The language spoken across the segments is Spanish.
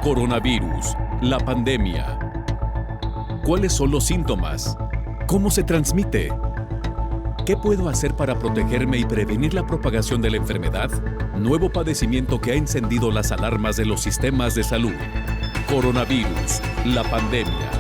Coronavirus, la pandemia. ¿Cuáles son los síntomas? ¿Cómo se transmite? ¿Qué puedo hacer para protegerme y prevenir la propagación de la enfermedad? Nuevo padecimiento que ha encendido las alarmas de los sistemas de salud. Coronavirus, la pandemia.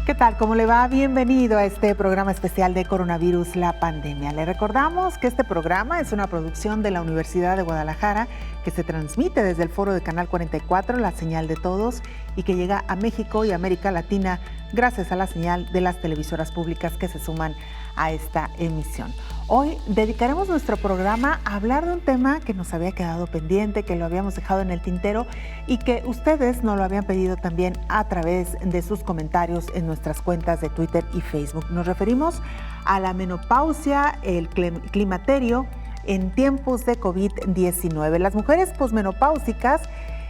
¿Qué tal? ¿Cómo le va? Bienvenido a este programa especial de Coronavirus, la pandemia. Le recordamos que este programa es una producción de la Universidad de Guadalajara que se transmite desde el foro de Canal 44, la señal de todos, y que llega a México y América Latina gracias a la señal de las televisoras públicas que se suman a esta emisión. Hoy dedicaremos nuestro programa a hablar de un tema que nos había quedado pendiente, que lo habíamos dejado en el tintero y que ustedes nos lo habían pedido también a través de sus comentarios en nuestras cuentas de Twitter y Facebook. Nos referimos a la menopausia, el climaterio en tiempos de COVID-19. Las mujeres posmenopáusicas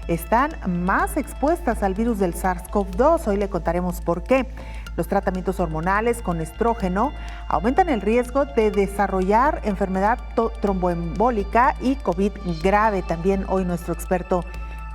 están más expuestas al virus del SARS-CoV-2. Hoy le contaremos por qué. Los tratamientos hormonales con estrógeno aumentan el riesgo de desarrollar enfermedad tromboembólica y COVID grave. También hoy nuestro experto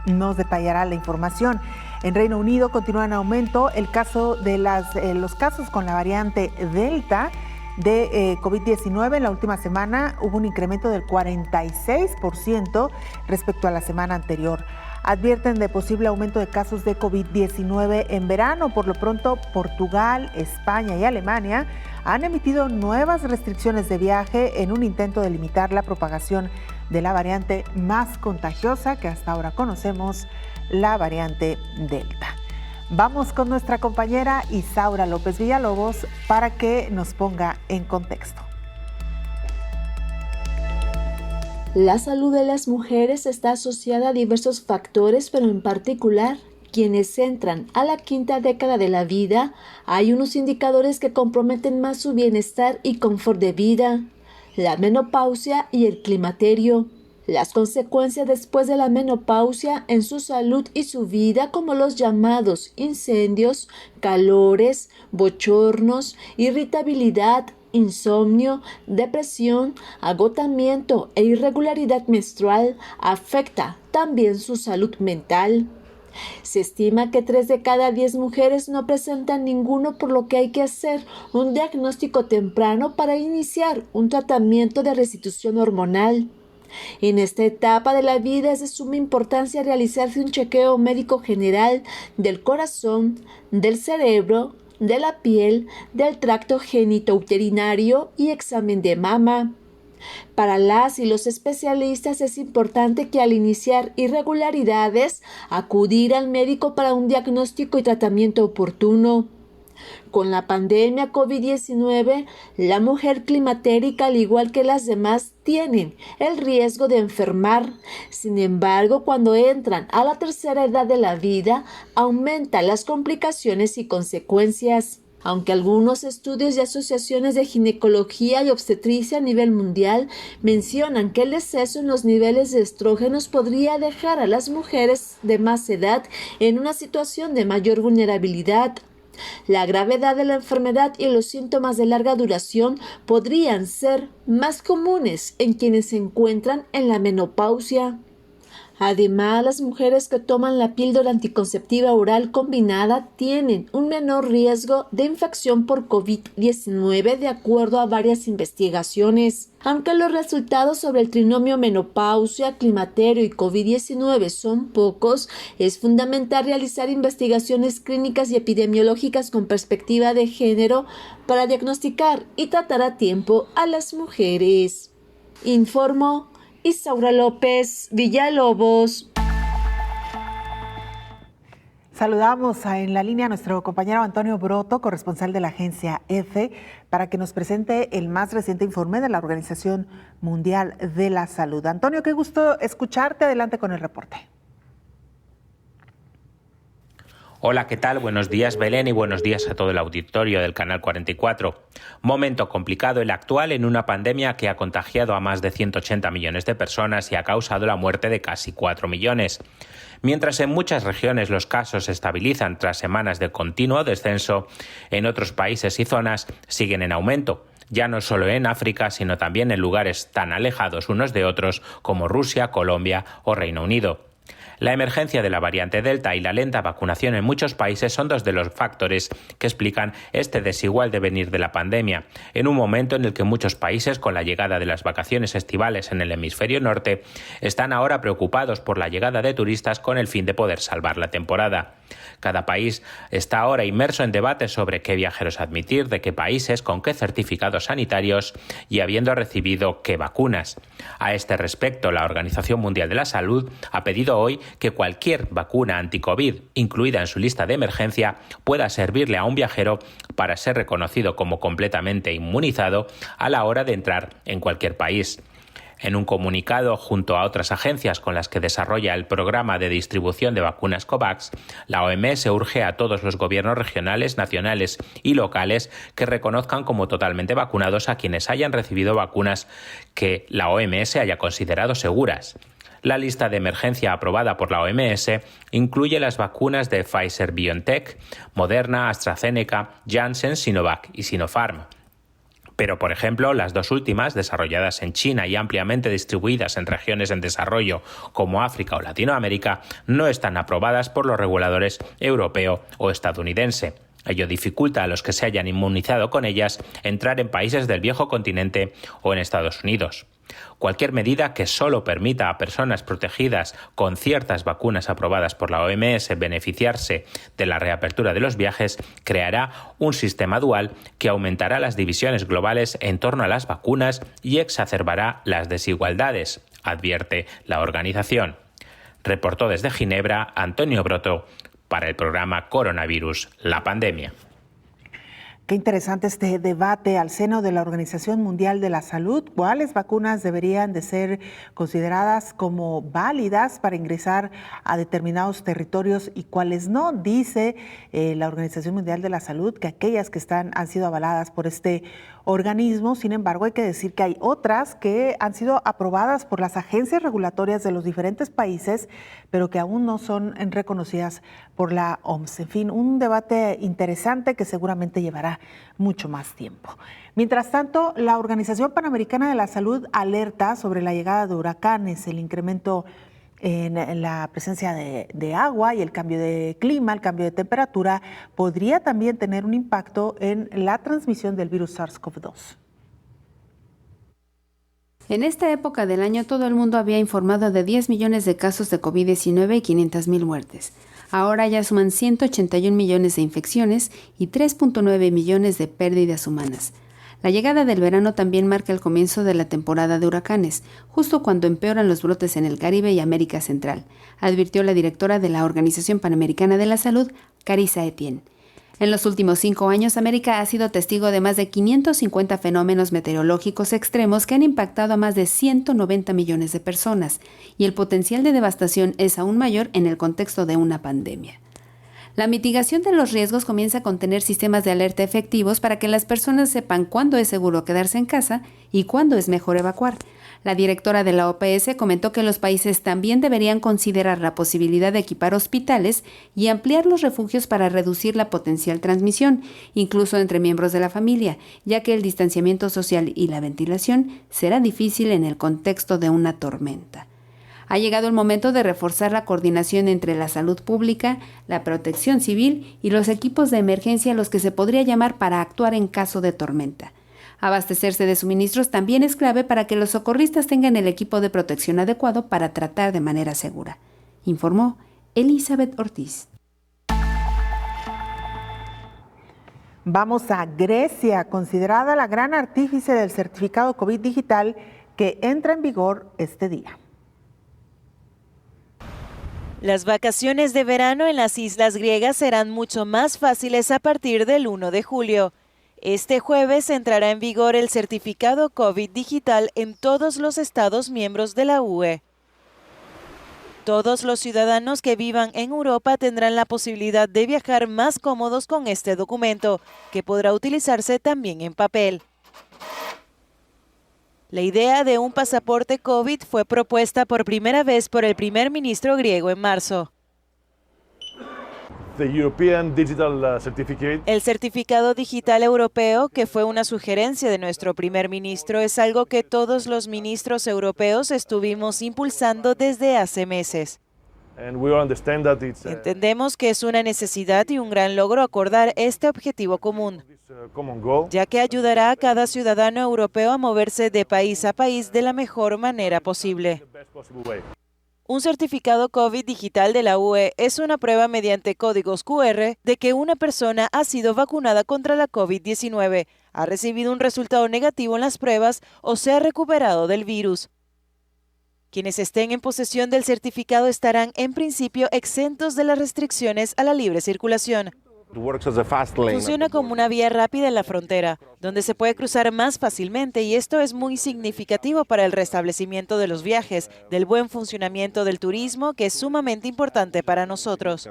nos detallará la información. En Reino Unido continúa en aumento el caso de los casos con la variante Delta de COVID-19. En la última semana hubo un incremento del 46% respecto a la semana anterior. Advierten de posible aumento de casos de COVID-19 en verano. Por lo pronto, Portugal, España y Alemania han emitido nuevas restricciones de viaje en un intento de limitar la propagación de la variante más contagiosa que hasta ahora conocemos, la variante Delta. Vamos con nuestra compañera Isaura López Villalobos para que nos ponga en contexto. La salud de las mujeres está asociada a diversos factores, pero en particular, quienes entran a la quinta década de la vida, hay unos indicadores que comprometen más su bienestar y confort de vida: la menopausia y el climaterio. Las consecuencias después de la menopausia en su salud y su vida, como los llamados incendios, calores, bochornos, irritabilidad, insomnio, depresión, agotamiento e irregularidad menstrual, afecta también su salud mental. Se estima que 3 de cada 10 mujeres no presentan ninguno, por lo que hay que hacer un diagnóstico temprano para iniciar un tratamiento de restitución hormonal. En esta etapa de la vida es de suma importancia realizarse un chequeo médico general del corazón, del cerebro, de la piel, del tracto genitourinario y examen de mama. Para las y los especialistas es importante que al iniciar irregularidades acudir al médico para un diagnóstico y tratamiento oportuno. Con la pandemia COVID-19, la mujer climatérica, al igual que las demás, tienen el riesgo de enfermar. Sin embargo, cuando entran a la tercera edad de la vida, aumentan las complicaciones y consecuencias. Aunque algunos estudios y asociaciones de ginecología y obstetricia a nivel mundial mencionan que el exceso en los niveles de estrógenos podría dejar a las mujeres de más edad en una situación de mayor vulnerabilidad. La gravedad de la enfermedad y los síntomas de larga duración podrían ser más comunes en quienes se encuentran en la menopausia. Además, las mujeres que toman la píldora anticonceptiva oral combinada tienen un menor riesgo de infección por COVID-19, de acuerdo a varias investigaciones. Aunque los resultados sobre el trinomio menopausia, climaterio y COVID-19 son pocos, es fundamental realizar investigaciones clínicas y epidemiológicas con perspectiva de género para diagnosticar y tratar a tiempo a las mujeres. Informó Isaura López Villalobos. Saludamos en la línea a nuestro compañero Antonio Broto, corresponsal de la agencia EFE, para que nos presente el más reciente informe de la Organización Mundial de la Salud. Antonio, qué gusto escucharte. Adelante con el reporte. Hola, ¿qué tal? Buenos días, Belén, y buenos días a todo el auditorio del Canal 44. Momento complicado el actual en una pandemia que ha contagiado a más de 180 millones de personas y ha causado la muerte de casi 4 millones. Mientras en muchas regiones los casos se estabilizan tras semanas de continuo descenso, en otros países y zonas siguen en aumento. ya no solo en África, sino también en lugares tan alejados unos de otros como Rusia, Colombia o Reino Unido. La emergencia de la variante Delta y la lenta vacunación en muchos países son dos de los factores que explican este desigual devenir de la pandemia, en un momento en el que muchos países, con la llegada de las vacaciones estivales en el hemisferio norte, están ahora preocupados por la llegada de turistas con el fin de poder salvar la temporada. Cada país está ahora inmerso en debates sobre qué viajeros admitir, de qué países, con qué certificados sanitarios y habiendo recibido qué vacunas. A este respecto, la Organización Mundial de la Salud ha pedido hoy que cualquier vacuna anti-COVID incluida en su lista de emergencia pueda servirle a un viajero para ser reconocido como completamente inmunizado a la hora de entrar en cualquier país. En un comunicado junto a otras agencias con las que desarrolla el programa de distribución de vacunas COVAX, la OMS urge a todos los gobiernos regionales, nacionales y locales que reconozcan como totalmente vacunados a quienes hayan recibido vacunas que la OMS haya considerado seguras. La lista de emergencia aprobada por la OMS incluye las vacunas de Pfizer-BioNTech, Moderna, AstraZeneca, Janssen, Sinovac y Sinopharm. Pero, por ejemplo, las dos últimas, desarrolladas en China y ampliamente distribuidas en regiones en desarrollo como África o Latinoamérica, no están aprobadas por los reguladores europeo o estadounidense. Ello dificulta a los que se hayan inmunizado con ellas entrar en países del viejo continente o en Estados Unidos. Cualquier medida que solo permita a personas protegidas con ciertas vacunas aprobadas por la OMS beneficiarse de la reapertura de los viajes creará un sistema dual que aumentará las divisiones globales en torno a las vacunas y exacerbará las desigualdades, advierte la organización. Reportó desde Ginebra Antonio Broto para el programa Coronavirus, la pandemia. Qué interesante este debate al seno de la Organización Mundial de la Salud. ¿Cuáles vacunas deberían de ser consideradas como válidas para ingresar a determinados territorios y cuáles no? Dice la Organización Mundial de la Salud que aquellas que han sido avaladas por este organismo. Sin embargo, hay que decir que hay otras que han sido aprobadas por las agencias regulatorias de los diferentes países, pero que aún no son reconocidas por la OMS. En fin, un debate interesante que seguramente llevará mucho más tiempo. Mientras tanto, la Organización Panamericana de la Salud alerta sobre la llegada de huracanes, el incremento en la presencia de agua y el cambio de clima, el cambio de temperatura, podría también tener un impacto en la transmisión del virus SARS-CoV-2. En esta época del año, todo el mundo había informado de 10 millones de casos de COVID-19 y 500,000 muertes. Ahora ya suman 181 millones de infecciones y 3.9 millones de pérdidas humanas. La llegada del verano también marca el comienzo de la temporada de huracanes, justo cuando empeoran los brotes en el Caribe y América Central, advirtió la directora de la Organización Panamericana de la Salud, Carissa Etienne. En los últimos 5 años, América ha sido testigo de más de 550 fenómenos meteorológicos extremos que han impactado a más de 190 millones de personas, y el potencial de devastación es aún mayor en el contexto de una pandemia. La mitigación de los riesgos comienza con tener sistemas de alerta efectivos para que las personas sepan cuándo es seguro quedarse en casa y cuándo es mejor evacuar. La directora de la OPS comentó que los países también deberían considerar la posibilidad de equipar hospitales y ampliar los refugios para reducir la potencial transmisión, incluso entre miembros de la familia, ya que el distanciamiento social y la ventilación será difícil en el contexto de una tormenta. Ha llegado el momento de reforzar la coordinación entre la salud pública, la protección civil y los equipos de emergencia a los que se podría llamar para actuar en caso de tormenta. Abastecerse de suministros también es clave para que los socorristas tengan el equipo de protección adecuado para tratar de manera segura, informó Elizabeth Ortiz. Vamos a Grecia, considerada la gran artífice del certificado COVID digital que entra en vigor este día. Las vacaciones de verano en las islas griegas serán mucho más fáciles a partir del 1 de julio. Este jueves entrará en vigor el certificado COVID digital en todos los estados miembros de la UE. Todos los ciudadanos que vivan en Europa tendrán la posibilidad de viajar más cómodos con este documento, que podrá utilizarse también en papel. La idea de un pasaporte COVID fue propuesta por primera vez por el primer ministro griego en marzo. El certificado digital europeo, que fue una sugerencia de nuestro primer ministro, es algo que todos los ministros europeos estuvimos impulsando desde hace meses. Entendemos que es una necesidad y un gran logro acordar este objetivo común, ya que ayudará a cada ciudadano europeo a moverse de país a país de la mejor manera posible. Un certificado COVID digital de la UE es una prueba mediante códigos QR de que una persona ha sido vacunada contra la COVID-19, ha recibido un resultado negativo en las pruebas o se ha recuperado del virus. Quienes estén en posesión del certificado estarán en principio exentos de las restricciones a la libre circulación. Funciona como una vía rápida en la frontera, donde se puede cruzar más fácilmente, y esto es muy significativo para el restablecimiento de los viajes, del buen funcionamiento del turismo, que es sumamente importante para nosotros.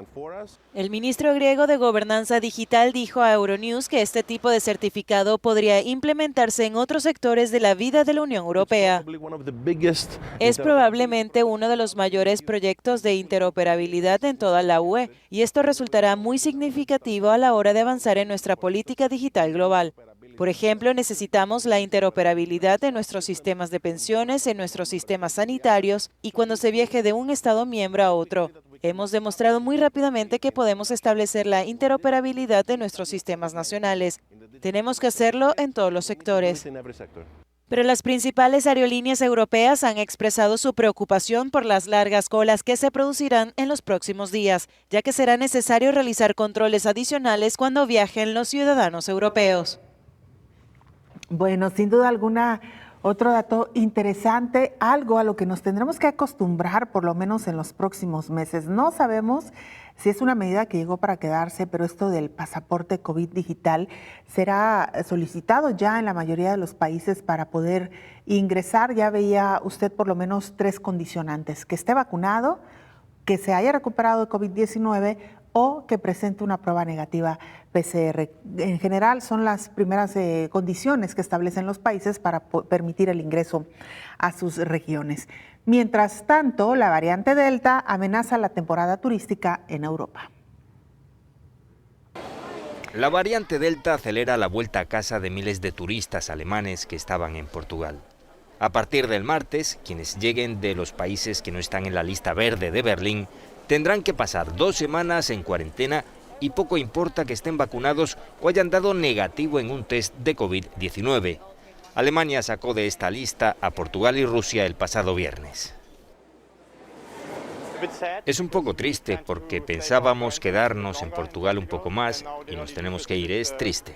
El ministro griego de Gobernanza Digital dijo a Euronews que este tipo de certificado podría implementarse en otros sectores de la vida de la Unión Europea. Es probablemente uno de los mayores proyectos de interoperabilidad en toda la UE, y esto resultará muy significativo a la hora de avanzar en nuestra política digital global. Por ejemplo, necesitamos la interoperabilidad en nuestros sistemas de pensiones, en nuestros sistemas sanitarios y cuando se viaje de un Estado miembro a otro. Hemos demostrado muy rápidamente que podemos establecer la interoperabilidad de nuestros sistemas nacionales. Tenemos que hacerlo en todos los sectores. Pero las principales aerolíneas europeas han expresado su preocupación por las largas colas que se producirán en los próximos días, ya que será necesario realizar controles adicionales cuando viajen los ciudadanos europeos. Bueno, sin duda alguna, otro dato interesante, algo a lo que nos tendremos que acostumbrar por lo menos en los próximos meses. No sabemos si es una medida que llegó para quedarse, pero esto del pasaporte COVID digital será solicitado ya en la mayoría de los países para poder ingresar. Ya veía usted por lo menos 3 condicionantes: que esté vacunado, que se haya recuperado de COVID-19 o que presente una prueba negativa PCR. En general son las primeras condiciones que establecen los países para permitir el ingreso a sus regiones. Mientras tanto, la variante Delta amenaza la temporada turística en Europa. La variante Delta acelera la vuelta a casa de miles de turistas alemanes que estaban en Portugal. A partir del martes, quienes lleguen de los países que no están en la lista verde de Berlín tendrán que pasar 2 semanas en cuarentena y poco importa que estén vacunados o hayan dado negativo en un test de COVID-19. Alemania sacó de esta lista a Portugal y Rusia el pasado viernes. Es un poco triste porque pensábamos quedarnos en Portugal un poco más y nos tenemos que ir, es triste.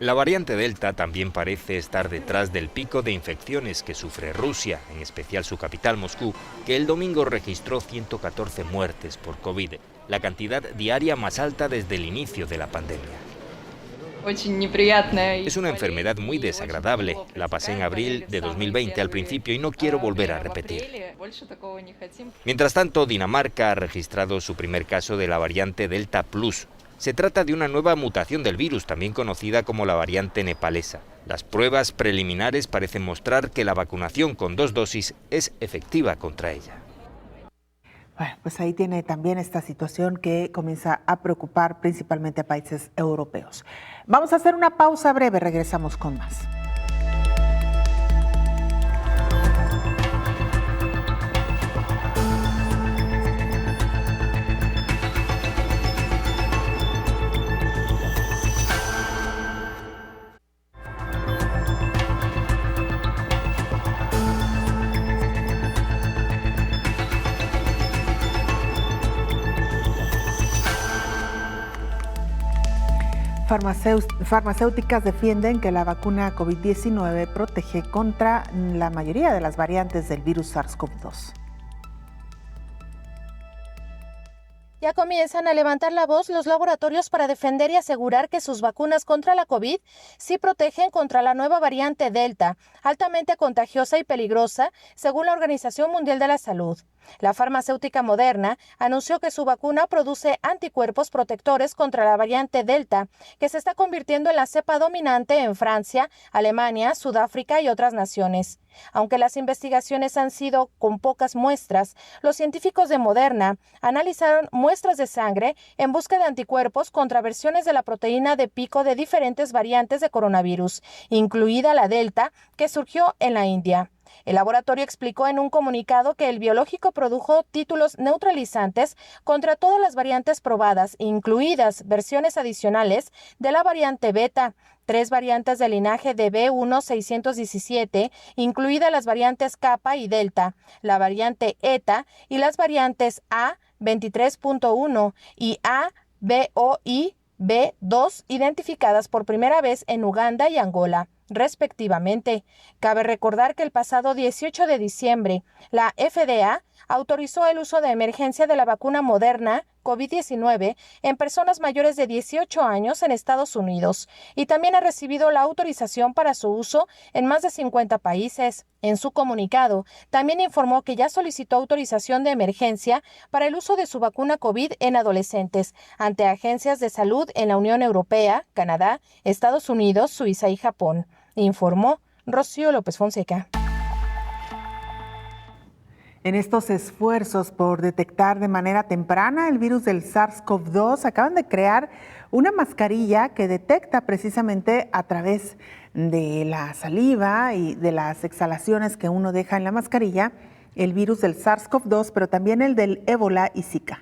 La variante Delta también parece estar detrás del pico de infecciones que sufre Rusia, en especial su capital Moscú, que el domingo registró 114 muertes por COVID, la cantidad diaria más alta desde el inicio de la pandemia. Es una enfermedad muy desagradable, la pasé en abril de 2020 al principio y no quiero volver a repetir. Mientras tanto, Dinamarca ha registrado su primer caso de la variante Delta Plus. Se trata de una nueva mutación del virus, también conocida como la variante nepalesa. Las pruebas preliminares parecen mostrar que la vacunación con 2 dosis es efectiva contra ella. Bueno, pues ahí tiene también esta situación que comienza a preocupar principalmente a países europeos. Vamos a hacer una pausa breve, regresamos con más. Farmacéuticas defienden que la vacuna COVID-19 protege contra la mayoría de las variantes del virus SARS-CoV-2. Ya comienzan a levantar la voz los laboratorios para defender y asegurar que sus vacunas contra la COVID sí protegen contra la nueva variante Delta, altamente contagiosa y peligrosa, según la Organización Mundial de la Salud. La farmacéutica Moderna anunció que su vacuna produce anticuerpos protectores contra la variante Delta, que se está convirtiendo en la cepa dominante en Francia, Alemania, Sudáfrica y otras naciones. Aunque las investigaciones han sido con pocas muestras, los científicos de Moderna analizaron muestras de sangre en busca de anticuerpos contra versiones de la proteína de pico de diferentes variantes de coronavirus, incluida la Delta, que surgió en la India. El laboratorio explicó en un comunicado que el biológico produjo títulos neutralizantes contra todas las variantes probadas, incluidas versiones adicionales de la variante Beta, 3 variantes del linaje de B1617, incluidas las variantes Kappa y Delta, la variante Eta y las variantes A23.1 y ABOI-B2, identificadas por primera vez en Uganda y Angola, respectivamente. Cabe recordar que el pasado 18 de diciembre, la FDA autorizó el uso de emergencia de la vacuna Moderna COVID-19 en personas mayores de 18 años en Estados Unidos y también ha recibido la autorización para su uso en más de 50 países. En su comunicado, también informó que ya solicitó autorización de emergencia para el uso de su vacuna COVID en adolescentes ante agencias de salud en la Unión Europea, Canadá, Estados Unidos, Suiza y Japón, informó Rocío López Fonseca. En estos esfuerzos por detectar de manera temprana el virus del SARS-CoV-2, acaban de crear una mascarilla que detecta precisamente a través de la saliva y de las exhalaciones que uno deja en la mascarilla el virus del SARS-CoV-2, pero también el del ébola y Zika.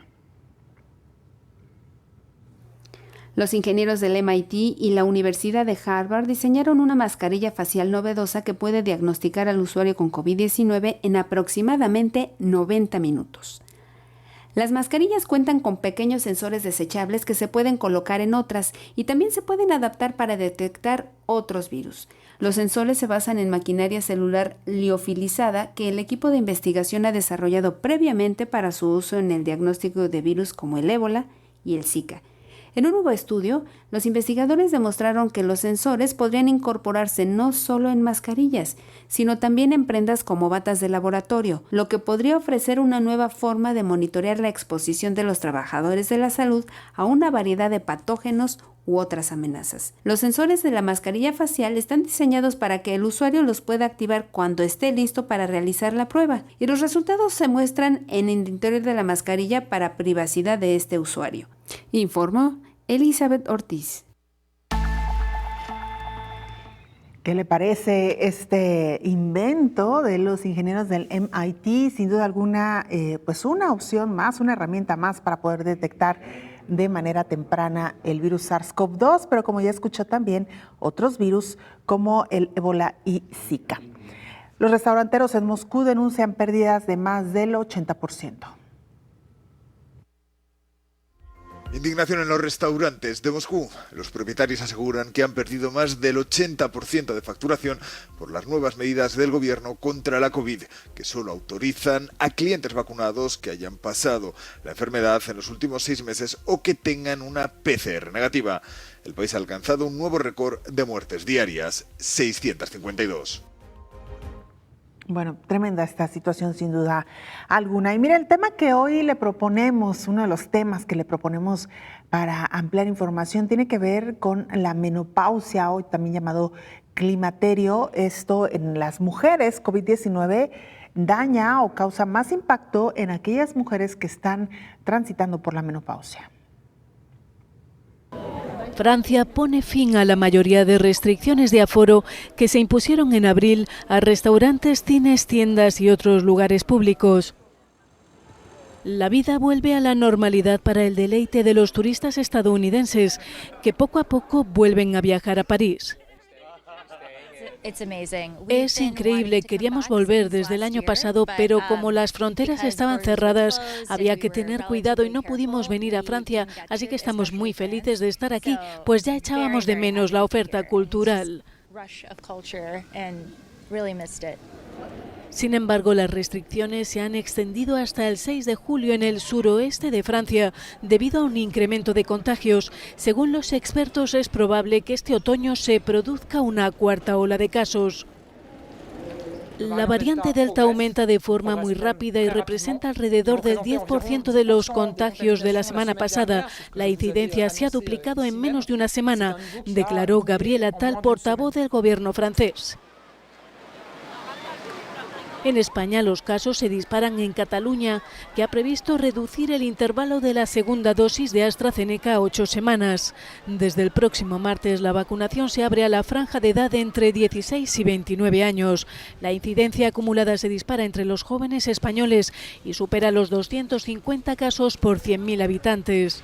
Los ingenieros del MIT y la Universidad de Harvard diseñaron una mascarilla facial novedosa que puede diagnosticar al usuario con COVID-19 en aproximadamente 90 minutos. Las mascarillas cuentan con pequeños sensores desechables que se pueden colocar en otras y también se pueden adaptar para detectar otros virus. Los sensores se basan en maquinaria celular liofilizada que el equipo de investigación ha desarrollado previamente para su uso en el diagnóstico de virus como el ébola y el Zika. En un nuevo estudio, los investigadores demostraron que los sensores podrían incorporarse no solo en mascarillas, sino también en prendas como batas de laboratorio, lo que podría ofrecer una nueva forma de monitorear la exposición de los trabajadores de la salud a una variedad de patógenos u otras amenazas. Los sensores de la mascarilla facial están diseñados para que el usuario los pueda activar cuando esté listo para realizar la prueba, y los resultados se muestran en el interior de la mascarilla para privacidad de este usuario, informó Elizabeth Ortiz. ¿Qué le parece este invento de los ingenieros del MIT? Sin duda alguna, pues una opción más, una herramienta más para poder detectar de manera temprana el virus SARS-CoV-2, pero como ya escuchó también, otros virus como el ébola y Zika. Los restauranteros en Moscú denuncian pérdidas de más del 80%. Indignación en los restaurantes de Moscú. Los propietarios aseguran que han perdido más del 80% de facturación por las nuevas medidas del gobierno contra la COVID, que solo autorizan a clientes vacunados que hayan pasado la enfermedad en los últimos 6 meses o que tengan una PCR negativa. El país ha alcanzado un nuevo récord de muertes diarias, 652. Bueno, tremenda esta situación sin duda alguna. Y mira, el tema que hoy le proponemos, uno de los temas que le proponemos para ampliar información, tiene que ver con la menopausia, hoy también llamado climaterio. Esto en las mujeres, COVID-19 daña o causa más impacto en aquellas mujeres que están transitando por la menopausia. Francia pone fin a la mayoría de restricciones de aforo que se impusieron en abril a restaurantes, cines, tiendas y otros lugares públicos. La vida vuelve a la normalidad para el deleite de los turistas estadounidenses, que poco a poco vuelven a viajar a París. Es increíble, queríamos volver desde el año pasado, pero como las fronteras estaban cerradas, había que tener cuidado y no pudimos venir a Francia, así que estamos muy felices de estar aquí, pues ya echábamos de menos la oferta cultural. Sin embargo, las restricciones se han extendido hasta el 6 de julio en el suroeste de Francia debido a un incremento de contagios. Según los expertos, es probable que este otoño se produzca una cuarta ola de casos. La variante Delta aumenta de forma muy rápida y representa alrededor del 10% de los contagios de la semana pasada. La incidencia se ha duplicado en menos de una semana, declaró Gabriel Attal, portavoz del gobierno francés. En España los casos se disparan en Cataluña, que ha previsto reducir el intervalo de la segunda dosis de AstraZeneca a 8 semanas. Desde el próximo martes la vacunación se abre a la franja de edad entre 16 y 29 años. La incidencia acumulada se dispara entre los jóvenes españoles y supera los 250 casos por 100.000 habitantes.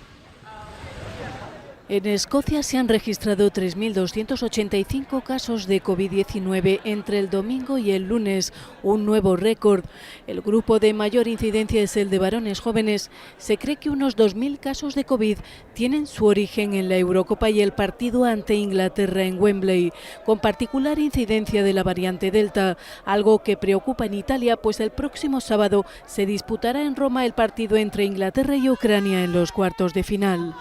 En Escocia se han registrado 3.285 casos de COVID-19 entre el domingo y el lunes, un nuevo récord. El grupo de mayor incidencia es el de varones jóvenes. Se cree que unos 2.000 casos de COVID tienen su origen en la Eurocopa y el partido ante Inglaterra en Wembley, con particular incidencia de la variante Delta, algo que preocupa en Italia, pues el próximo sábado se disputará en Roma el partido entre Inglaterra y Ucrania en los cuartos de final.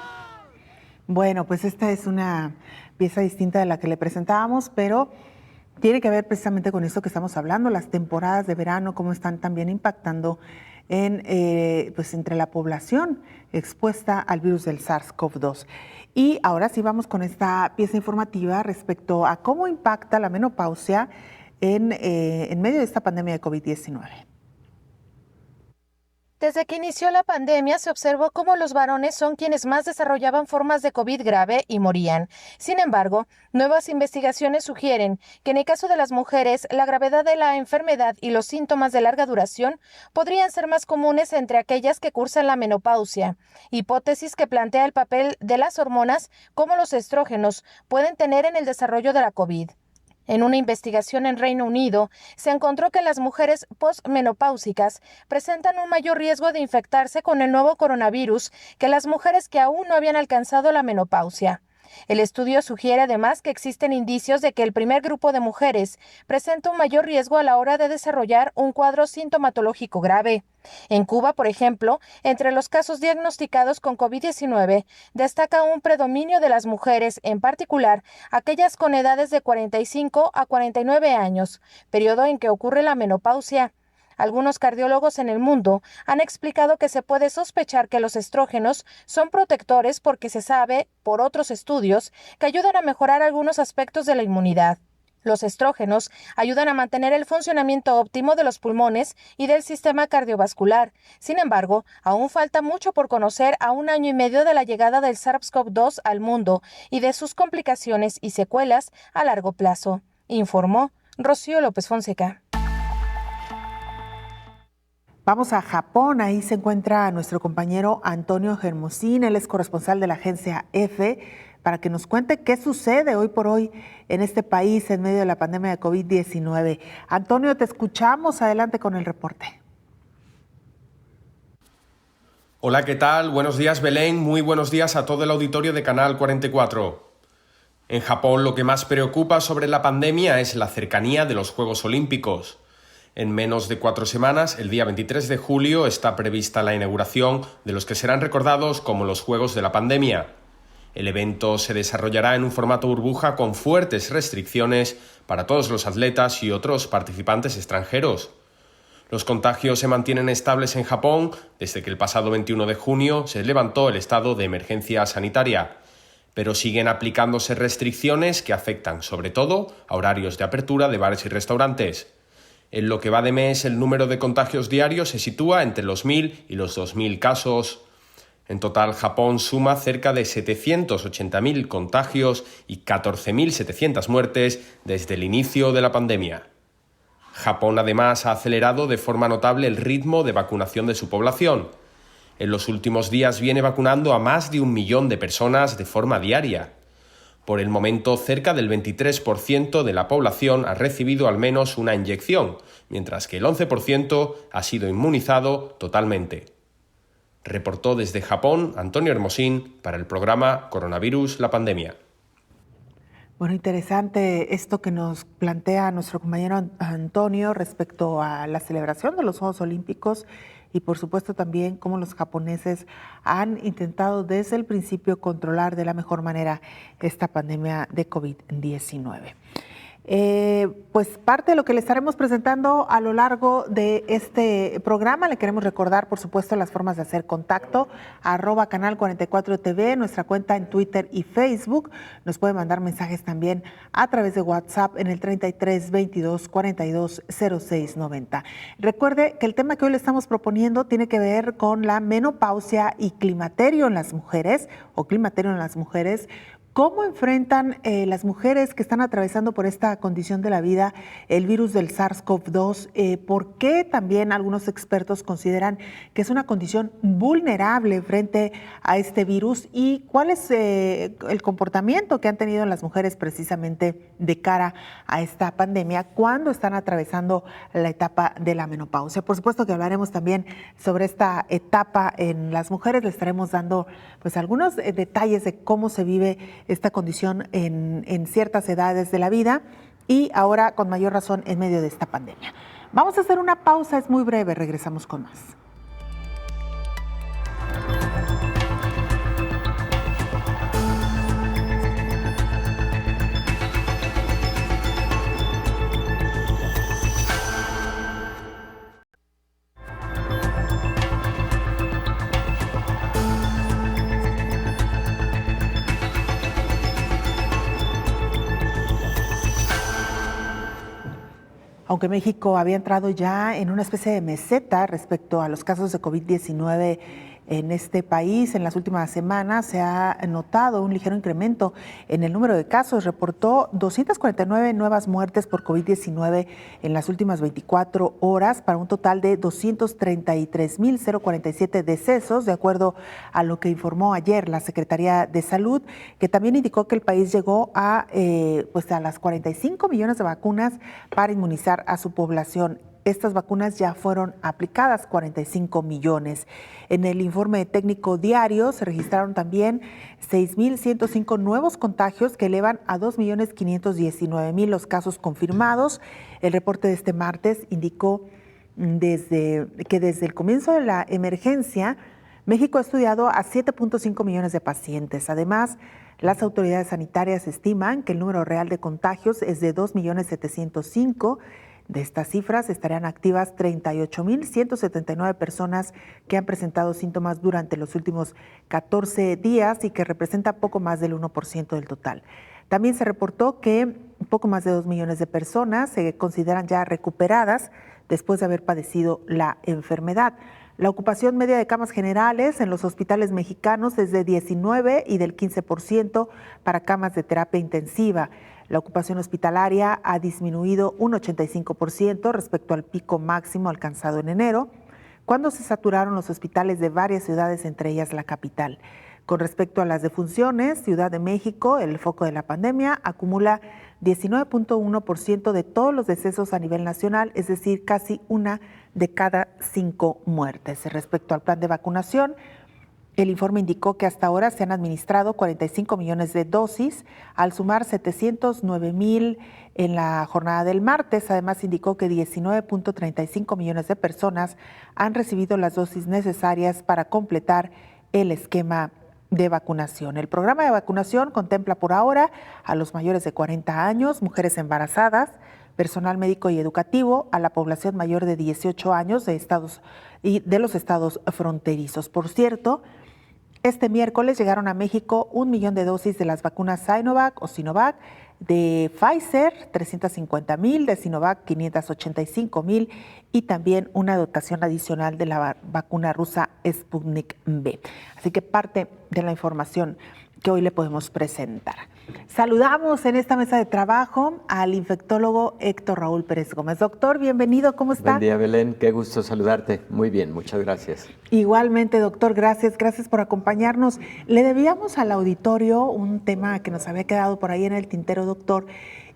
Bueno, pues esta es una pieza distinta de la que le presentábamos, pero tiene que ver precisamente con esto que estamos hablando, las temporadas de verano, cómo están también impactando pues entre la población expuesta al virus del SARS-CoV-2. Y ahora sí vamos con esta pieza informativa respecto a cómo impacta la menopausia en medio de esta pandemia de COVID-19. Desde que inició la pandemia se observó cómo los varones son quienes más desarrollaban formas de COVID grave y morían. Sin embargo, nuevas investigaciones sugieren que en el caso de las mujeres, la gravedad de la enfermedad y los síntomas de larga duración podrían ser más comunes entre aquellas que cursan la menopausia, hipótesis que plantea el papel de las hormonas como los estrógenos pueden tener en el desarrollo de la COVID. En una investigación en Reino Unido, se encontró que las mujeres postmenopáusicas presentan un mayor riesgo de infectarse con el nuevo coronavirus que las mujeres que aún no habían alcanzado la menopausia. El estudio sugiere además que existen indicios de que el primer grupo de mujeres presenta un mayor riesgo a la hora de desarrollar un cuadro sintomatológico grave. En Cuba, por ejemplo, entre los casos diagnosticados con COVID-19, destaca un predominio de las mujeres, en particular aquellas con edades de 45 a 49 años, periodo en que ocurre la menopausia. Algunos cardiólogos en el mundo han explicado que se puede sospechar que los estrógenos son protectores porque se sabe, por otros estudios, que ayudan a mejorar algunos aspectos de la inmunidad. Los estrógenos ayudan a mantener el funcionamiento óptimo de los pulmones y del sistema cardiovascular. Sin embargo, aún falta mucho por conocer a 1 año y medio de la llegada del SARS-CoV-2 al mundo y de sus complicaciones y secuelas a largo plazo, informó Rocío López Fonseca. Vamos a Japón, ahí se encuentra nuestro compañero Antonio Hermosín, él es corresponsal de la agencia EFE, para que nos cuente qué sucede hoy por hoy en este país en medio de la pandemia de COVID-19. Antonio, te escuchamos, adelante con el reporte. Hola, ¿qué tal? Buenos días, Belén, muy buenos días a todo el auditorio de Canal 44. En Japón lo que más preocupa sobre la pandemia es la cercanía de los Juegos Olímpicos. En menos de 4 semanas, el día 23 de julio, está prevista la inauguración de los que serán recordados como los Juegos de la Pandemia. El evento se desarrollará en un formato burbuja con fuertes restricciones para todos los atletas y otros participantes extranjeros. Los contagios se mantienen estables en Japón desde que el pasado 21 de junio se levantó el estado de emergencia sanitaria, pero siguen aplicándose restricciones que afectan sobre todo a horarios de apertura de bares y restaurantes. En lo que va de mes, el número de contagios diarios se sitúa entre los 1.000 y los 2.000 casos. En total, Japón suma cerca de 780.000 contagios y 14.700 muertes desde el inicio de la pandemia. Japón además ha acelerado de forma notable el ritmo de vacunación de su población. En los últimos días viene vacunando a más de 1 millón de personas de forma diaria. Por el momento, cerca del 23% de la población ha recibido al menos una inyección, mientras que el 11% ha sido inmunizado totalmente. Reportó desde Japón Antonio Hermosín para el programa Coronavirus, la pandemia. Bueno, interesante esto que nos plantea nuestro compañero Antonio respecto a la celebración de los Juegos Olímpicos y por supuesto también cómo los japoneses han intentado desde el principio controlar de la mejor manera esta pandemia de COVID-19. Pues parte de lo que le estaremos presentando a lo largo de este programa. Le queremos recordar, por supuesto, las formas de hacer contacto, @Canal 44 TV, nuestra cuenta en Twitter y Facebook. Nos puede mandar mensajes también a través de WhatsApp en el 33 22 42 06 90. Recuerde que el tema que hoy le estamos proponiendo tiene que ver con la menopausia y climaterio en las mujeres, o climaterio en las mujeres. ¿Cómo enfrentan las mujeres que están atravesando por esta condición de la vida el virus del SARS-CoV-2? ¿Por qué también algunos expertos consideran que es una condición vulnerable frente a este virus? ¿Y cuál es el comportamiento que han tenido las mujeres precisamente de cara a esta pandemia cuando están atravesando la etapa de la menopausia? Por supuesto que hablaremos también sobre esta etapa en las mujeres. Les estaremos dando pues algunos detalles de cómo se vive esta condición en ciertas edades de la vida y ahora con mayor razón en medio de esta pandemia. Vamos a hacer una pausa, es muy breve, regresamos con más. Aunque México había entrado ya en una especie de meseta respecto a los casos de COVID-19 en este país, en las últimas semanas se ha notado un ligero incremento en el número de casos. Reportó 249 nuevas muertes por COVID-19 en las últimas 24 horas para un total de 233,047 decesos, de acuerdo a lo que informó ayer la Secretaría de Salud, que también indicó que el país llegó a las 45 millones de vacunas para inmunizar a su población. Estas vacunas ya fueron aplicadas, 45 millones. En el informe técnico diario se registraron también 6,105 nuevos contagios que elevan a 2,519,000 los casos confirmados. El reporte de este martes indicó que desde el comienzo de la emergencia, México ha estudiado a 7.5 millones de pacientes. Además, las autoridades sanitarias estiman que el número real de contagios es de 2,705,000. De estas cifras estarían activas 38,179 personas que han presentado síntomas durante los últimos 14 días y que representa poco más del 1% del total. También se reportó que poco más de 2 millones de personas se consideran ya recuperadas después de haber padecido la enfermedad. La ocupación media de camas generales en los hospitales mexicanos es de 19 y del 15% para camas de terapia intensiva. La ocupación hospitalaria ha disminuido un 85% respecto al pico máximo alcanzado en enero, cuando se saturaron los hospitales de varias ciudades, entre ellas la capital. Con respecto a las defunciones, Ciudad de México, el foco de la pandemia, acumula 19.1% de todos los decesos a nivel nacional, es decir, casi 1 de cada 5 muertes. Respecto al plan de vacunación, el informe indicó que hasta ahora se han administrado 45 millones de dosis, al sumar 709,000 en la jornada del martes. Además, indicó que 19.35 millones de personas han recibido las dosis necesarias para completar el esquema de vacunación. El programa de vacunación contempla por ahora a los mayores de 40 años, mujeres embarazadas, personal médico y educativo, a la población mayor de 18 años de los estados fronterizos. Por cierto, este miércoles llegaron a México 1 millón de dosis de las vacunas Sinovac o Sinovac, de Pfizer 350,000, de Sinovac 585,000 y también una dotación adicional de la vacuna rusa Sputnik V. Así que parte de la información que hoy le podemos presentar. Saludamos en esta mesa de trabajo al infectólogo Héctor Raúl Pérez Gómez. Doctor, bienvenido, ¿cómo está? Buen día, Belén, qué gusto saludarte. Muy bien, muchas gracias. Igualmente, doctor, gracias por acompañarnos. Le debíamos al auditorio un tema que nos había quedado por ahí en el tintero, doctor,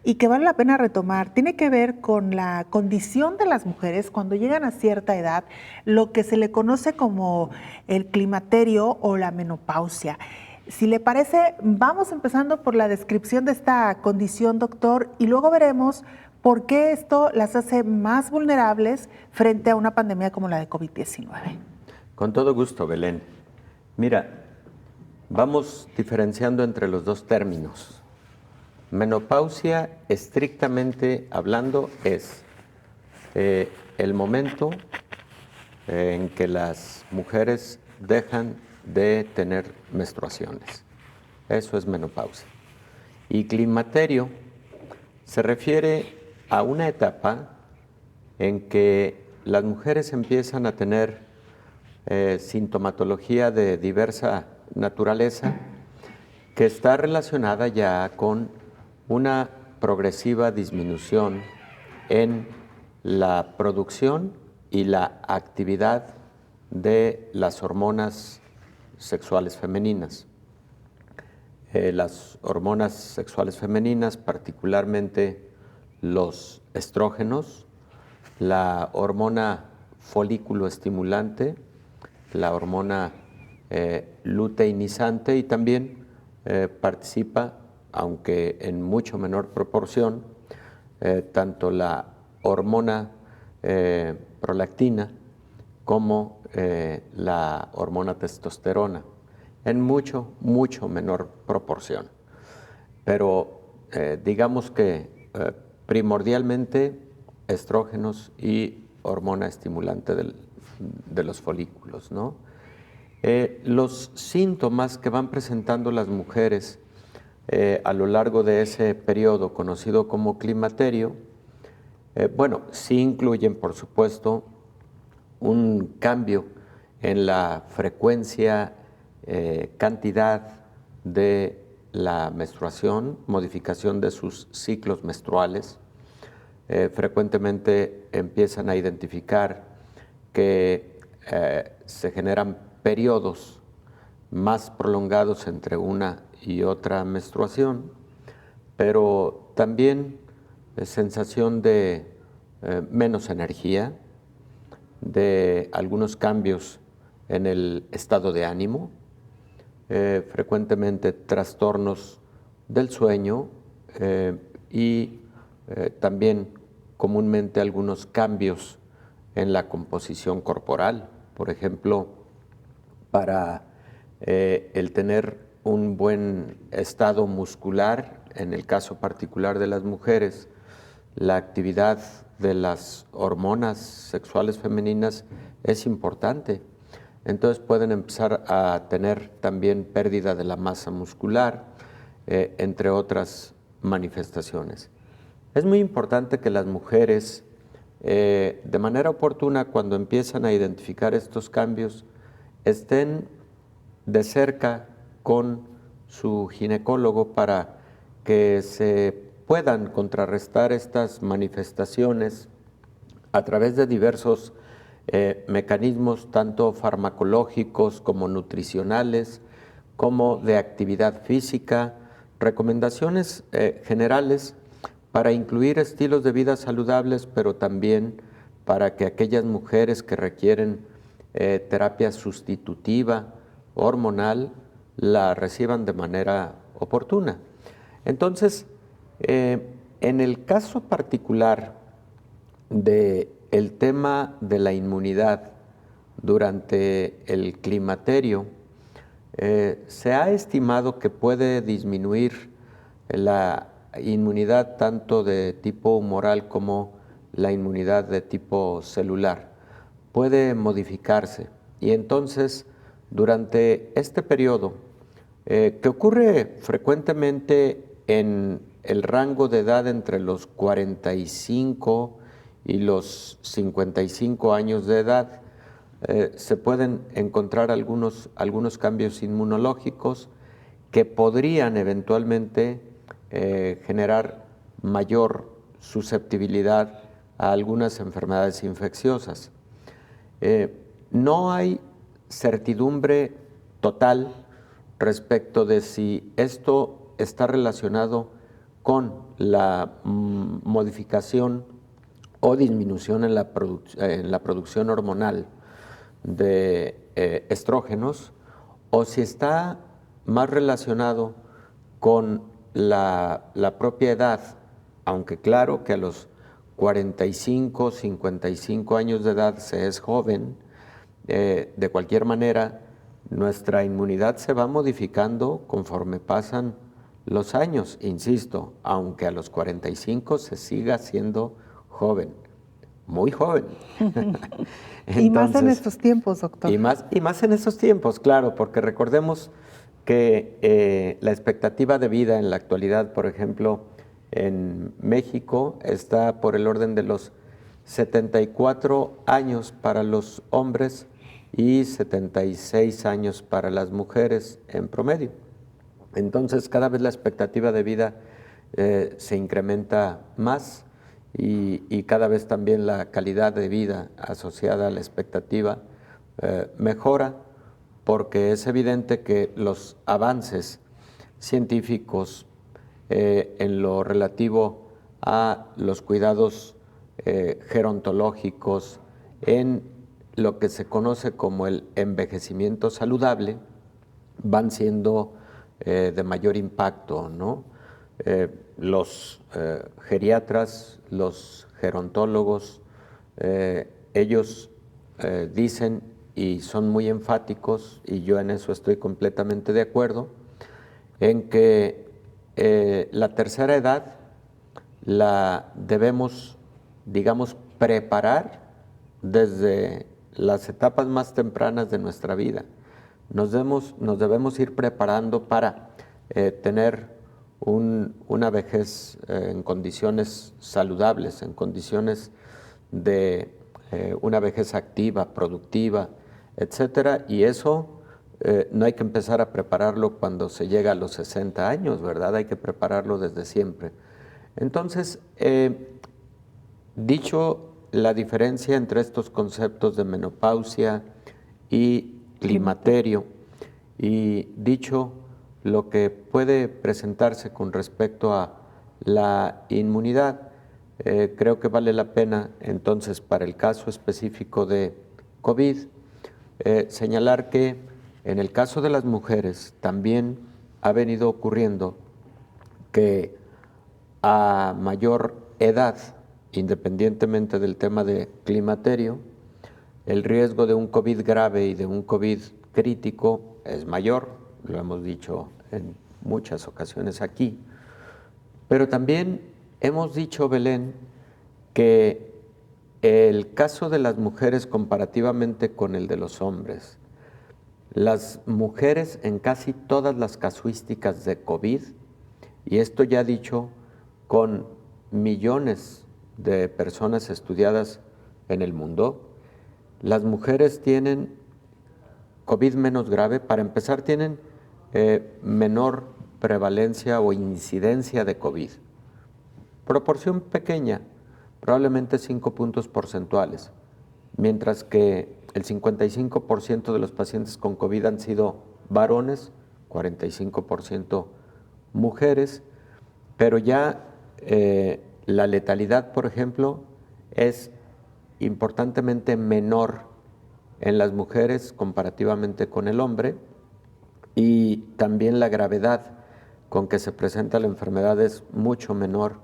y que vale la pena retomar. Tiene que ver con la condición de las mujeres cuando llegan a cierta edad, lo que se le conoce como el climaterio o la menopausia. Si le parece, vamos empezando por la descripción de esta condición, doctor, y luego veremos por qué esto las hace más vulnerables frente a una pandemia como la de COVID-19. Con todo gusto, Belén. Mira, vamos diferenciando entre los dos términos. Menopausia, estrictamente hablando, es el momento en que las mujeres dejan de tener menstruaciones. Eso es menopausia. Y climaterio se refiere a una etapa en que las mujeres empiezan a tener sintomatología de diversa naturaleza que está relacionada ya con una progresiva disminución en la producción y la actividad de las hormonas sexuales femeninas. Las hormonas sexuales femeninas, particularmente los estrógenos, la hormona folículo estimulante, la hormona luteinizante y también participa, aunque en mucho menor proporción, tanto la hormona prolactina como la hormona testosterona, en mucho menor proporción. Pero digamos que primordialmente estrógenos y hormona estimulante de los folículos, ¿no? Los síntomas que van presentando las mujeres a lo largo de ese periodo conocido como climaterio, bueno, sí incluyen, por supuesto, un cambio en la frecuencia, cantidad de la menstruación, modificación de sus ciclos menstruales. Frecuentemente empiezan a identificar que se generan periodos más prolongados entre una y otra menstruación, pero también sensación de menos energía, de algunos cambios en el estado de ánimo, frecuentemente trastornos del sueño y también comúnmente algunos cambios en la composición corporal. Por ejemplo, para el tener un buen estado muscular, en el caso particular de las mujeres, la actividad de las hormonas sexuales femeninas es importante. Entonces pueden empezar a tener también pérdida de la masa muscular, entre otras manifestaciones. Es muy importante que las mujeres, de manera oportuna, cuando empiezan a identificar estos cambios, estén de cerca con su ginecólogo para que se puedan contrarrestar estas manifestaciones a través de diversos mecanismos, tanto farmacológicos como nutricionales, como de actividad física, recomendaciones generales para incluir estilos de vida saludables, pero también para que aquellas mujeres que requieren terapia sustitutiva, hormonal, la reciban de manera oportuna. Entonces, en el caso particular del tema de la inmunidad durante el climaterio, se ha estimado que puede disminuir la inmunidad tanto de tipo humoral como la inmunidad de tipo celular. Puede modificarse y entonces durante este periodo, que ocurre frecuentemente en el rango de edad entre los 45 y los 55 años de edad, se pueden encontrar algunos cambios inmunológicos que podrían eventualmente generar mayor susceptibilidad a algunas enfermedades infecciosas. No hay certidumbre total respecto de si esto está relacionado con la modificación o disminución en la producción hormonal de estrógenos, o si está más relacionado con la propia edad, aunque claro que a los 45, 55 años de edad se es joven, de cualquier manera nuestra inmunidad se va modificando conforme pasan los años, insisto, aunque a los 45 se siga siendo joven, muy joven. Entonces, y más en estos tiempos, doctor. Y más en estos tiempos, claro, porque recordemos que la expectativa de vida en la actualidad, por ejemplo, en México está por el orden de los 74 años para los hombres y 76 años para las mujeres en promedio. Entonces, cada vez la expectativa de vida se incrementa más y cada vez también la calidad de vida asociada a la expectativa mejora, porque es evidente que los avances científicos en lo relativo a los cuidados gerontológicos, en lo que se conoce como el envejecimiento saludable, van siendo de mayor impacto, ¿no? Los geriatras, los gerontólogos, ellos dicen y son muy enfáticos, y yo en eso estoy completamente de acuerdo, en que la tercera edad la debemos, digamos, preparar desde las etapas más tempranas de nuestra vida. Nos debemos ir preparando para tener una vejez en condiciones saludables, en condiciones de una vejez activa, productiva, etcétera, y eso no hay que empezar a prepararlo cuando se llega a los 60 años, ¿verdad? Hay que prepararlo desde siempre. Entonces, dicho la diferencia entre estos conceptos de menopausia y climaterio, y dicho lo que puede presentarse con respecto a la inmunidad, creo que vale la pena entonces, para el caso específico de COVID, señalar que en el caso de las mujeres también ha venido ocurriendo que a mayor edad, independientemente del tema de climaterio, el riesgo de un COVID grave y de un COVID crítico es mayor, lo hemos dicho en muchas ocasiones aquí, pero también hemos dicho, Belén, que el caso de las mujeres comparativamente con el de los hombres, las mujeres en casi todas las casuísticas de COVID, y esto ya dicho con millones de personas estudiadas en el mundo, las mujeres tienen COVID menos grave. Para empezar, tienen menor prevalencia o incidencia de COVID. Proporción pequeña, probablemente 5 puntos porcentuales, mientras que el 55% de los pacientes con COVID han sido varones, 45% mujeres, pero ya la letalidad, por ejemplo, es importantemente menor en las mujeres comparativamente con el hombre, y también la gravedad con que se presenta la enfermedad es mucho menor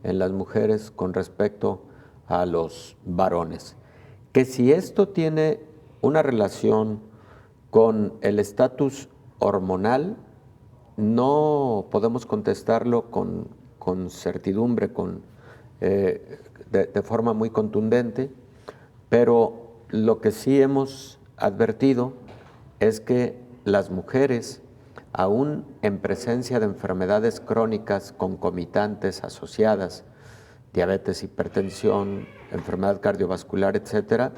en las mujeres con respecto a los varones. Que si esto tiene una relación con el estatus hormonal, no podemos contestarlo con certidumbre, de forma muy contundente, pero lo que sí hemos advertido es que las mujeres, aún en presencia de enfermedades crónicas concomitantes asociadas, diabetes, hipertensión, enfermedad cardiovascular, etcétera,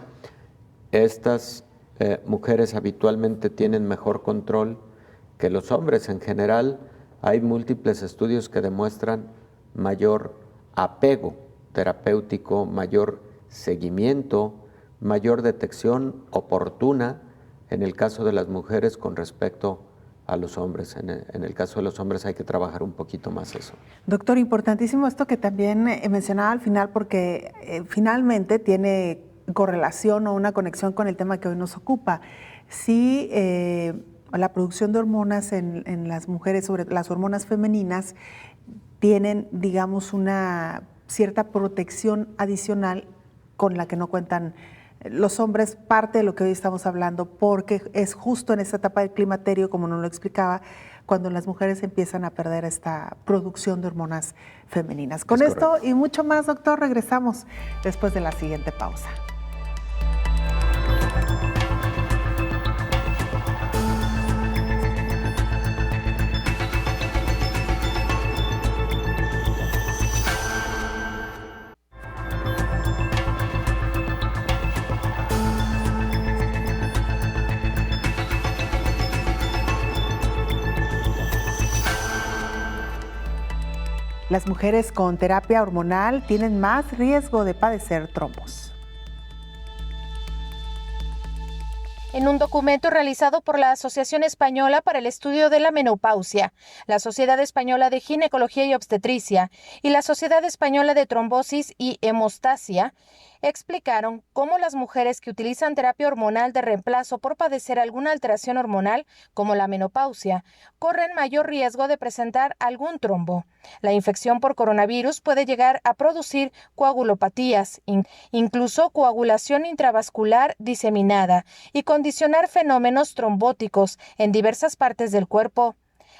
estas mujeres habitualmente tienen mejor control que los hombres. En general, hay múltiples estudios que demuestran mayor apego terapéutico, mayor seguimiento, mayor detección oportuna en el caso de las mujeres con respecto a los hombres. En el caso de los hombres hay que trabajar un poquito más eso. Doctor, importantísimo esto que también mencionaba al final, porque finalmente tiene correlación o una conexión con el tema que hoy nos ocupa. Sí, la producción de hormonas en las mujeres, sobre las hormonas femeninas, tienen, digamos, una cierta protección adicional con la que no cuentan los hombres, parte de lo que hoy estamos hablando, porque es justo en esta etapa del climaterio, como nos lo explicaba, cuando las mujeres empiezan a perder esta producción de hormonas femeninas. Con esto y mucho más, doctor, regresamos después de la siguiente pausa. Las mujeres con terapia hormonal tienen más riesgo de padecer trombos. En un documento realizado por la Asociación Española para el Estudio de la Menopausia, la Sociedad Española de Ginecología y Obstetricia y la Sociedad Española de Trombosis y Hemostasia, explicaron cómo las mujeres que utilizan terapia hormonal de reemplazo por padecer alguna alteración hormonal, como la menopausia, corren mayor riesgo de presentar algún trombo. La infección por coronavirus puede llegar a producir coagulopatías, incluso coagulación intravascular diseminada, y condicionar fenómenos trombóticos en diversas partes del cuerpo.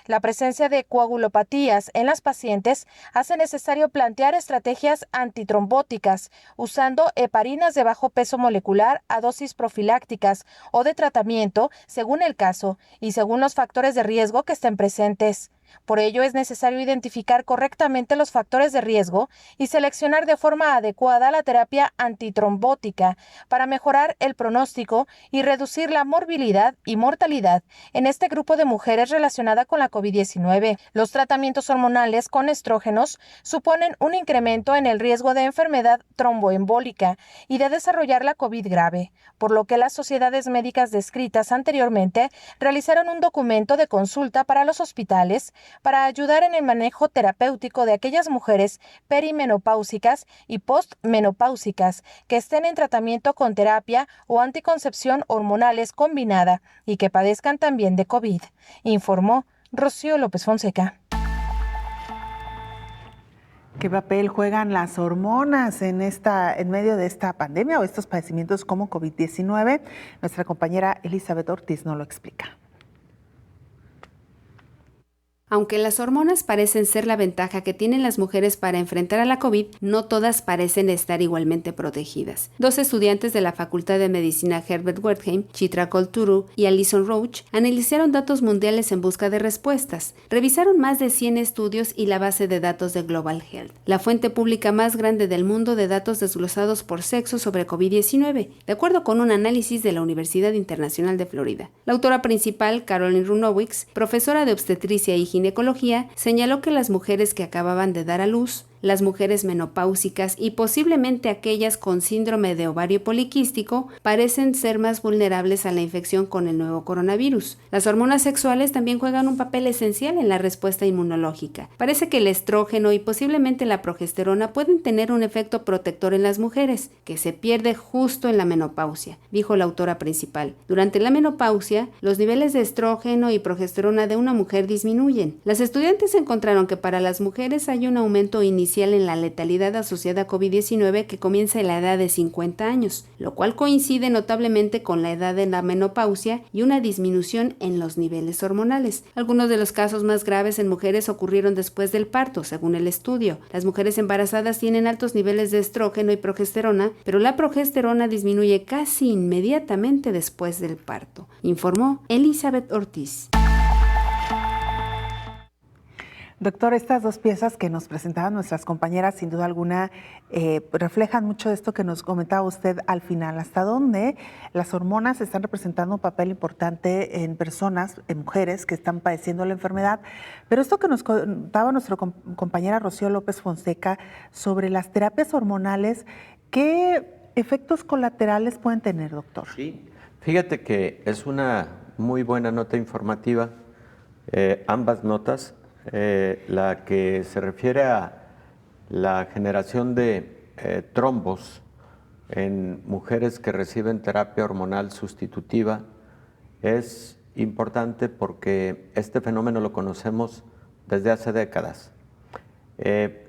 La presencia de coagulopatías en las pacientes hace necesario plantear estrategias antitrombóticas usando heparinas de bajo peso molecular a dosis profilácticas o de tratamiento según el caso y según los factores de riesgo que estén presentes. Por ello, es necesario identificar correctamente los factores de riesgo y seleccionar de forma adecuada la terapia antitrombótica para mejorar el pronóstico y reducir la morbilidad y mortalidad en este grupo de mujeres relacionada con la COVID-19. Los tratamientos hormonales con estrógenos suponen un incremento en el riesgo de enfermedad tromboembólica y de desarrollar la COVID grave, por lo que las sociedades médicas descritas anteriormente realizaron un documento de consulta para los hospitales para ayudar en el manejo terapéutico de aquellas mujeres perimenopáusicas y postmenopáusicas que estén en tratamiento con terapia o anticoncepción hormonales combinada y que padezcan también de COVID, informó Rocío López Fonseca. ¿Qué papel juegan las hormonas en medio de esta pandemia o estos padecimientos como COVID-19? Nuestra compañera Elizabeth Ortiz nos lo explica. Aunque las hormonas parecen ser la ventaja que tienen las mujeres para enfrentar a la COVID, no todas parecen estar igualmente protegidas. 2 estudiantes de la Facultad de Medicina Herbert Wertheim, Chitra Kolturu y Alison Roach, analizaron datos mundiales en busca de respuestas. Revisaron más de 100 estudios y la base de datos de Global Health, la fuente pública más grande del mundo de datos desglosados por sexo sobre COVID-19, de acuerdo con un análisis de la Universidad Internacional de Florida. La autora principal, Caroline Runowicz, profesora de obstetricia y ginecología, señaló que las mujeres que acababan de dar a luz, las mujeres menopáusicas y posiblemente aquellas con síndrome de ovario poliquístico parecen ser más vulnerables a la infección con el nuevo coronavirus. Las hormonas sexuales también juegan un papel esencial en la respuesta inmunológica. Parece que el estrógeno y posiblemente la progesterona pueden tener un efecto protector en las mujeres, que se pierde justo en la menopausia, dijo la autora principal. Durante la menopausia, los niveles de estrógeno y progesterona de una mujer disminuyen. Las estudiantes encontraron que para las mujeres hay un aumento inicial en la letalidad asociada a COVID-19 que comienza en la edad de 50 años, lo cual coincide notablemente con la edad de la menopausia y una disminución en los niveles hormonales. Algunos de los casos más graves en mujeres ocurrieron después del parto, según el estudio. Las mujeres embarazadas tienen altos niveles de estrógeno y progesterona, pero la progesterona disminuye casi inmediatamente después del parto, informó Elizabeth Ortiz. Doctor, estas 2 piezas que nos presentaban nuestras compañeras, sin duda alguna, reflejan mucho de esto que nos comentaba usted al final. ¿Hasta dónde las hormonas están representando un papel importante en personas, en mujeres que están padeciendo la enfermedad? Pero esto que nos contaba nuestra compañera Rocío López Fonseca sobre las terapias hormonales, ¿qué efectos colaterales pueden tener, doctor? Sí, fíjate que es una muy buena nota informativa, ambas notas. La que se refiere a la generación de trombos en mujeres que reciben terapia hormonal sustitutiva es importante porque este fenómeno lo conocemos desde hace décadas.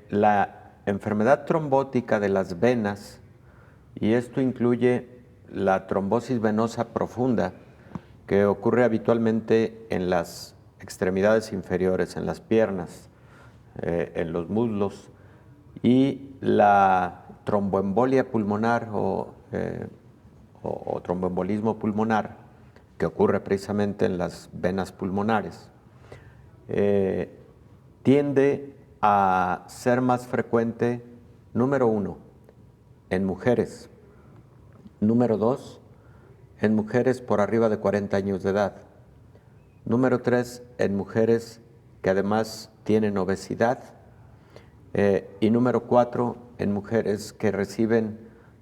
La enfermedad trombótica de las venas, y esto incluye la trombosis venosa profunda, que ocurre habitualmente en las extremidades inferiores, en las piernas, en los muslos, y la tromboembolia pulmonar o tromboembolismo pulmonar, que ocurre precisamente en las venas pulmonares, tiende a ser más frecuente, número 1, en mujeres, número 2, en mujeres por arriba de 40 años de edad, número 3, en mujeres que además tienen obesidad, y número 4, en mujeres que reciben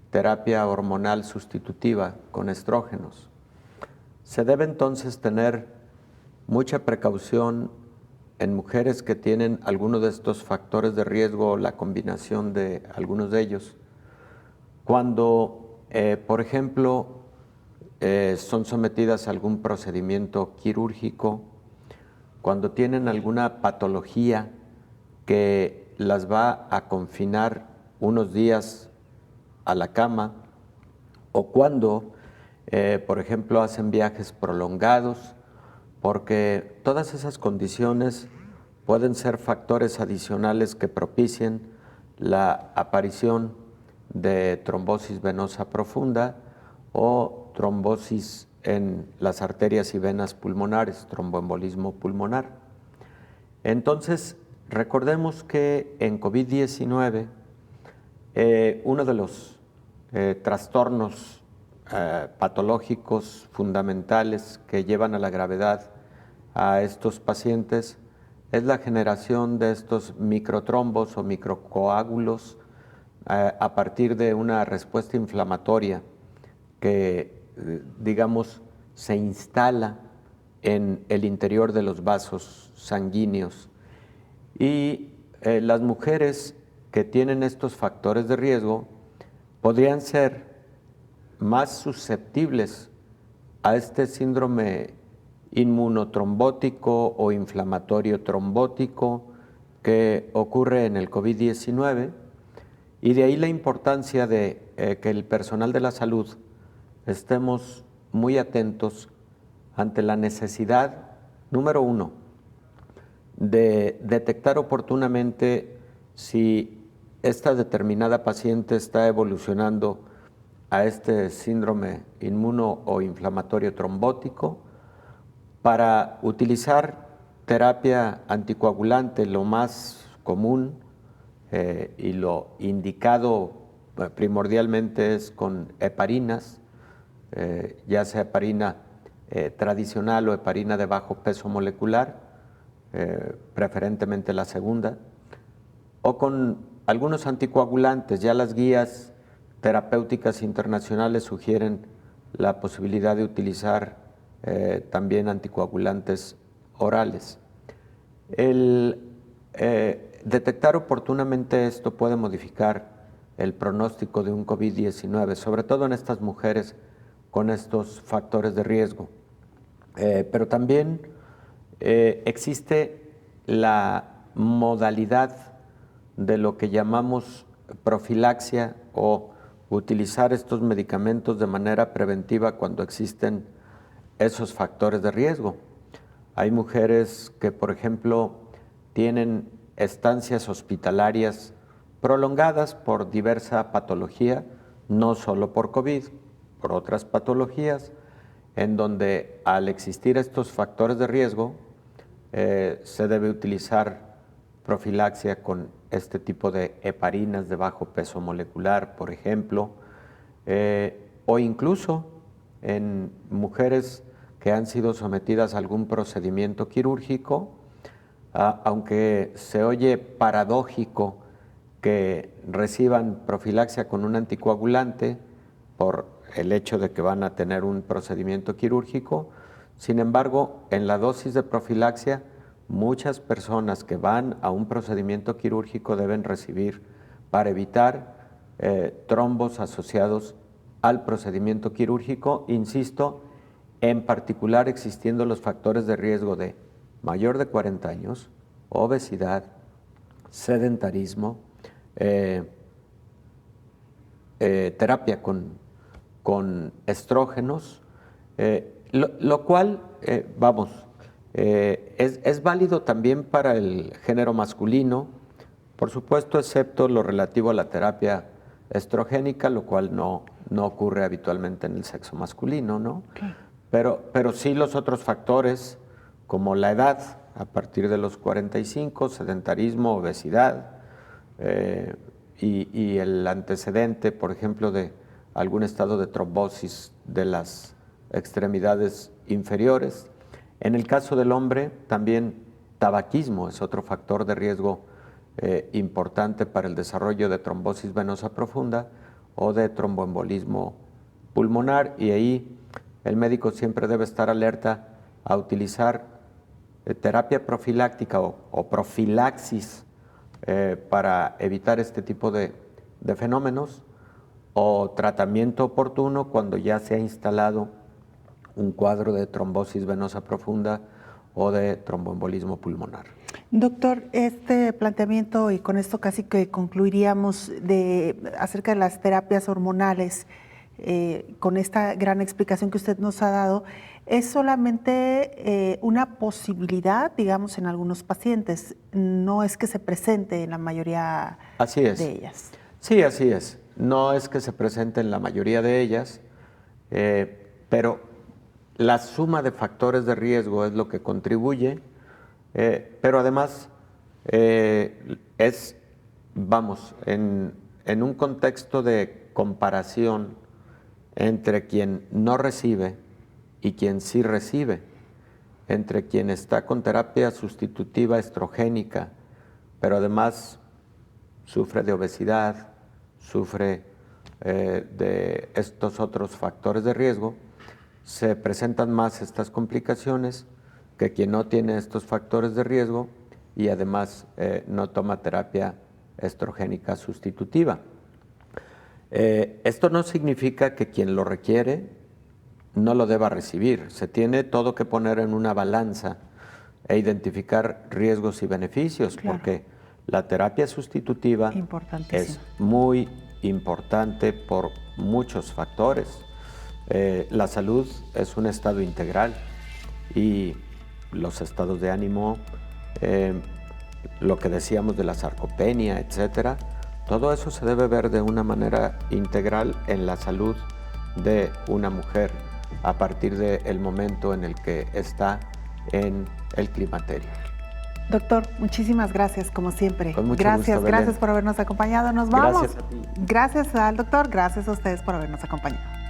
terapia hormonal sustitutiva con estrógenos. Se debe entonces tener mucha precaución en mujeres que tienen alguno de estos factores de riesgo o la combinación de algunos de ellos, cuando, por ejemplo, son sometidas a algún procedimiento quirúrgico, cuando tienen alguna patología que las va a confinar unos días a la cama, o cuando, por ejemplo, hacen viajes prolongados, porque todas esas condiciones pueden ser factores adicionales que propicien la aparición de trombosis venosa profunda o trombosis en las arterias y venas pulmonares, tromboembolismo pulmonar. Entonces, recordemos que en COVID-19, uno de los trastornos patológicos fundamentales que llevan a la gravedad a estos pacientes es la generación de estos microtrombos o microcoágulos a partir de una respuesta inflamatoria que, digamos, se instala en el interior de los vasos sanguíneos. Y las mujeres que tienen estos factores de riesgo podrían ser más susceptibles a este síndrome inmunotrombótico o inflamatorio trombótico que ocurre en el COVID-19, y de ahí la importancia de que el personal de la salud estemos muy atentos ante la necesidad, número 1, de detectar oportunamente si esta determinada paciente está evolucionando a este síndrome inmuno o inflamatorio trombótico, para utilizar terapia anticoagulante, lo más común y lo indicado primordialmente es con heparinas, ya sea heparina tradicional o heparina de bajo peso molecular, preferentemente la segunda, o con algunos anticoagulantes. Ya las guías terapéuticas internacionales sugieren la posibilidad de utilizar también anticoagulantes orales. El detectar oportunamente esto puede modificar el pronóstico de un COVID-19, sobre todo en estas mujeres con estos factores de riesgo. Pero también existe la modalidad de lo que llamamos profilaxia o utilizar estos medicamentos de manera preventiva cuando existen esos factores de riesgo. Hay mujeres que, por ejemplo, tienen estancias hospitalarias prolongadas por diversa patología, no solo por COVID, por otras patologías, en donde al existir estos factores de riesgo, se debe utilizar profilaxia con este tipo de heparinas de bajo peso molecular, por ejemplo, o incluso en mujeres que han sido sometidas a algún procedimiento quirúrgico, aunque se oye paradójico que reciban profilaxia con un anticoagulante por el hecho de que van a tener un procedimiento quirúrgico. Sin embargo, en la dosis de profilaxia, muchas personas que van a un procedimiento quirúrgico deben recibir para evitar trombos asociados al procedimiento quirúrgico, insisto, en particular existiendo los factores de riesgo de mayor de 40 años, obesidad, sedentarismo, terapia con estrógenos, lo cual, es válido también para el género masculino, por supuesto, excepto lo relativo a la terapia estrogénica, lo cual no ocurre habitualmente en el sexo masculino, ¿no? Okay. Pero sí los otros factores, como la edad, a partir de los 45, sedentarismo, obesidad, y el antecedente, por ejemplo, de algún estado de trombosis de las extremidades inferiores. En el caso del hombre, también tabaquismo es otro factor de riesgo importante para el desarrollo de trombosis venosa profunda o de tromboembolismo pulmonar, y ahí el médico siempre debe estar alerta a utilizar terapia profiláctica o profilaxis para evitar este tipo de fenómenos, o tratamiento oportuno cuando ya se ha instalado un cuadro de trombosis venosa profunda o de tromboembolismo pulmonar. Doctor, este planteamiento, y con esto casi que concluiríamos, acerca de las terapias hormonales, con esta gran explicación que usted nos ha dado, ¿es solamente una posibilidad, digamos, en algunos pacientes? No es que se presente en la mayoría de ellas. Sí, así es. No es que se presente en la mayoría de ellas, pero la suma de factores de riesgo es lo que contribuye, pero además en un contexto de comparación entre quien no recibe y quien sí recibe, entre quien está con terapia sustitutiva estrogénica, pero además sufre de obesidad, sufre de estos otros factores de riesgo, se presentan más estas complicaciones que quien no tiene estos factores de riesgo y además no toma terapia estrogénica sustitutiva. Esto no significa que quien lo requiere no lo deba recibir. Se tiene todo que poner en una balanza e identificar riesgos y beneficios, claro, porque la terapia sustitutiva es muy importante por muchos factores. La salud es un estado integral y los estados de ánimo, lo que decíamos de la sarcopenia, etcétera, todo eso se debe ver de una manera integral en la salud de una mujer a partir del momento en el que está en el climaterio. Doctor, muchísimas gracias, como siempre. Con mucho gracias, gusto, Belén. Gracias por habernos acompañado. Nos vamos. Gracias a ti. Gracias al doctor, gracias a ustedes por habernos acompañado.